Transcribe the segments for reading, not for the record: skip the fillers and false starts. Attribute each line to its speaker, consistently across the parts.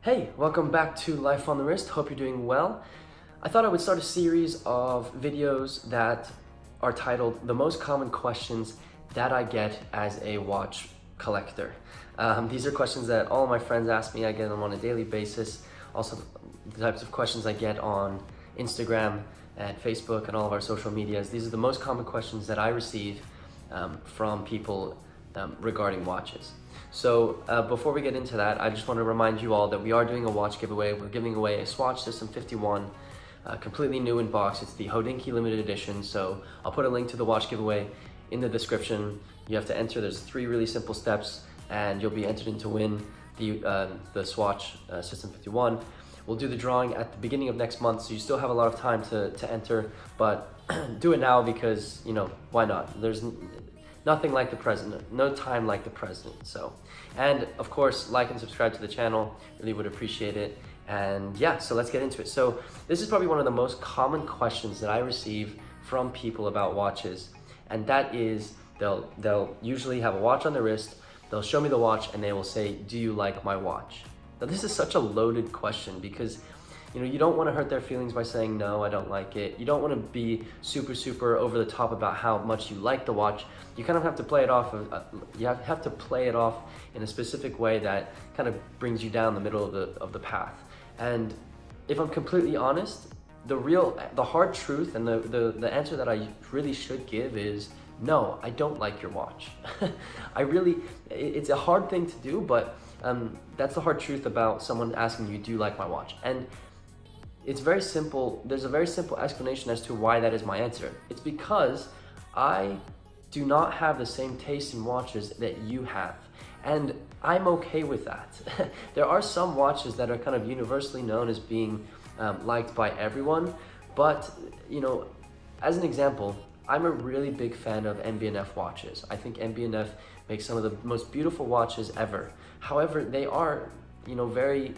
Speaker 1: Hey, welcome back to Life on the Wrist. Hope you're doing well. I thought I would start a series of videos that are titled The Most Common Questions That I Get as a Watch Collector. These are questions that all of my friends ask me. I get them on a daily basis. Also, the types of questions I get on Instagram and Facebook and all of our social medias. These are the most common questions that I receive from people regarding watches. So before we get into that, I just want to remind you all that we are doing a watch giveaway. We're giving away a Swatch System 51, completely new in box. It's the Hodinkee limited edition. So I'll put a link to the watch giveaway in the description. You have to enter. There's 3 really simple steps, and you'll be entered in to win the Swatch System 51. We'll do the drawing at the beginning of next month, so you still have a lot of time to enter, but do it now because, you know, why not? There's nothing like the present, no time like the present. So, and of course, like and subscribe to the channel, really would appreciate it. And yeah, so let's get into it. So this is probably one of the most common questions that I receive from people about watches. And that is, they'll usually have a watch on their wrist, they'll show me the watch and they will say, "Do you like my watch?" Now this is such a loaded question because, you know, you don't want to hurt their feelings by saying, "No, I don't like it." You don't want to be super over the top about how much you like the watch. You kind of have to play it off. You have to play it off in a specific way that kind of brings you down the middle of the path. And if I'm completely honest, the hard truth and the answer that I really should give is no, I don't like your watch. It's a hard thing to do, but that's the hard truth about someone asking you, "Do you like my watch?" And it's very simple. There's a very simple explanation as to why that is my answer. It's because I do not have the same taste in watches that you have. And I'm okay with that. There are some watches that are kind of universally known as being liked by everyone. But, you know, as an example, I'm a really big fan of MB&F watches. I think MB&F makes some of the most beautiful watches ever. However, they are, you know, very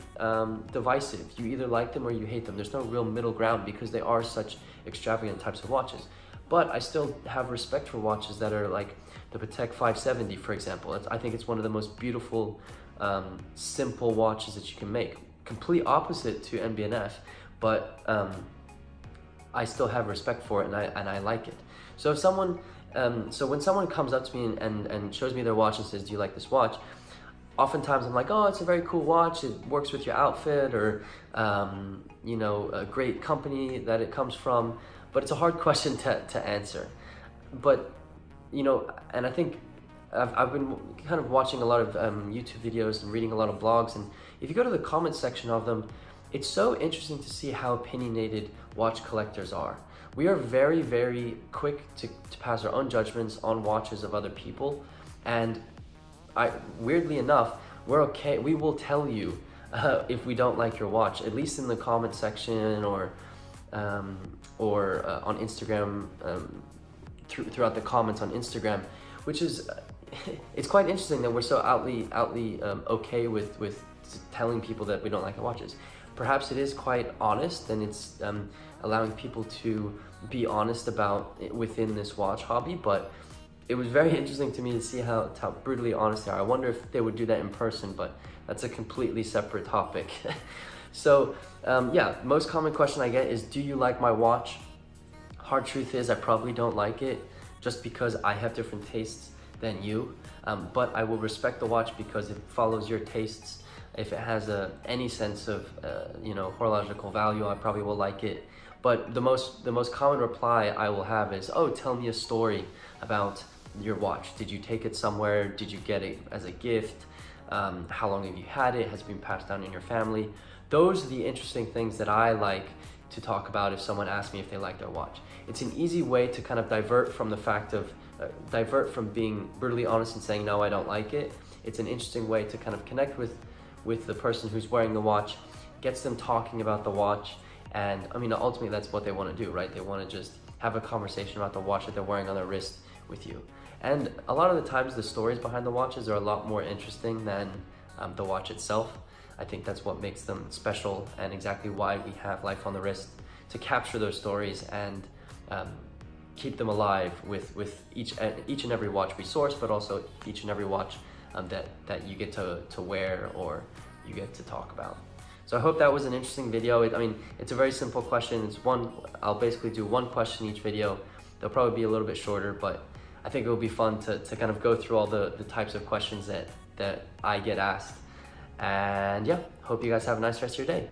Speaker 1: divisive. You either like them or you hate them. There's no real middle ground because they are such extravagant types of watches. But I still have respect for watches that are like the Patek 570, for example. I think it's one of the most beautiful, simple watches that you can make. Complete opposite to MB&F, but I still have respect for it and I like it. So if someone, so when someone comes up to me and shows me their watch and says, "Do you like this watch?" Oftentimes I'm like, "Oh, it's a very cool watch. It works with your outfit," or, you know, a great company that it comes from. But it's a hard question to answer. But, you know, and I think I've been kind of watching a lot of YouTube videos and reading a lot of blogs. And if you go to the comment section of them, it's so interesting to see how opinionated watch collectors are. We are very quick to pass our own judgments on watches of other people. And weirdly enough, we're okay. We will tell you if we don't like your watch, at least in the comment section or on Instagram, throughout the comments on Instagram, which is, it's quite interesting that we're so outly okay with telling people that we don't like our watches. Perhaps it is quite honest, and it's allowing people to be honest about it within this watch hobby, but it was very interesting to me to see how brutally honest they are. I wonder if they would do that in person, but that's a completely separate topic. So yeah, most common question I get is, "Do you like my watch?" Hard truth is I probably don't like it just because I have different tastes than you, but I will respect the watch because it follows your tastes. If it has any sense of you know, horological value, I probably will like it. But the most common reply I will have is, "Oh, tell me a story about your watch. Did you take it somewhere? Did you get it as a gift? How long have you had it? Has it been passed down in your family?" Those are the interesting things that I like to talk about if someone asks me if they like their watch. It's an easy way to kind of divert from the fact of, divert from being brutally honest and saying, "No, I don't like it." It's an interesting way to kind of connect with the person who's wearing the watch, gets them talking about the watch. And I mean, ultimately that's what they want to do, right? They want to just have a conversation about the watch that they're wearing on their wrist with you. And a lot of the times the stories behind the watches are a lot more interesting than the watch itself. I think that's what makes them special and exactly why we have Life on the Wrist, to capture those stories and keep them alive with each and every watch we source, but also each and every watch that you get to wear or you get to talk about. So I hope that was an interesting video. I mean, it's a very simple question. I'll basically do one question each video. They'll probably be a little bit shorter, but I think it will be fun to kind of go through all the types of questions that I get asked. And yeah, hope you guys have a nice rest of your day.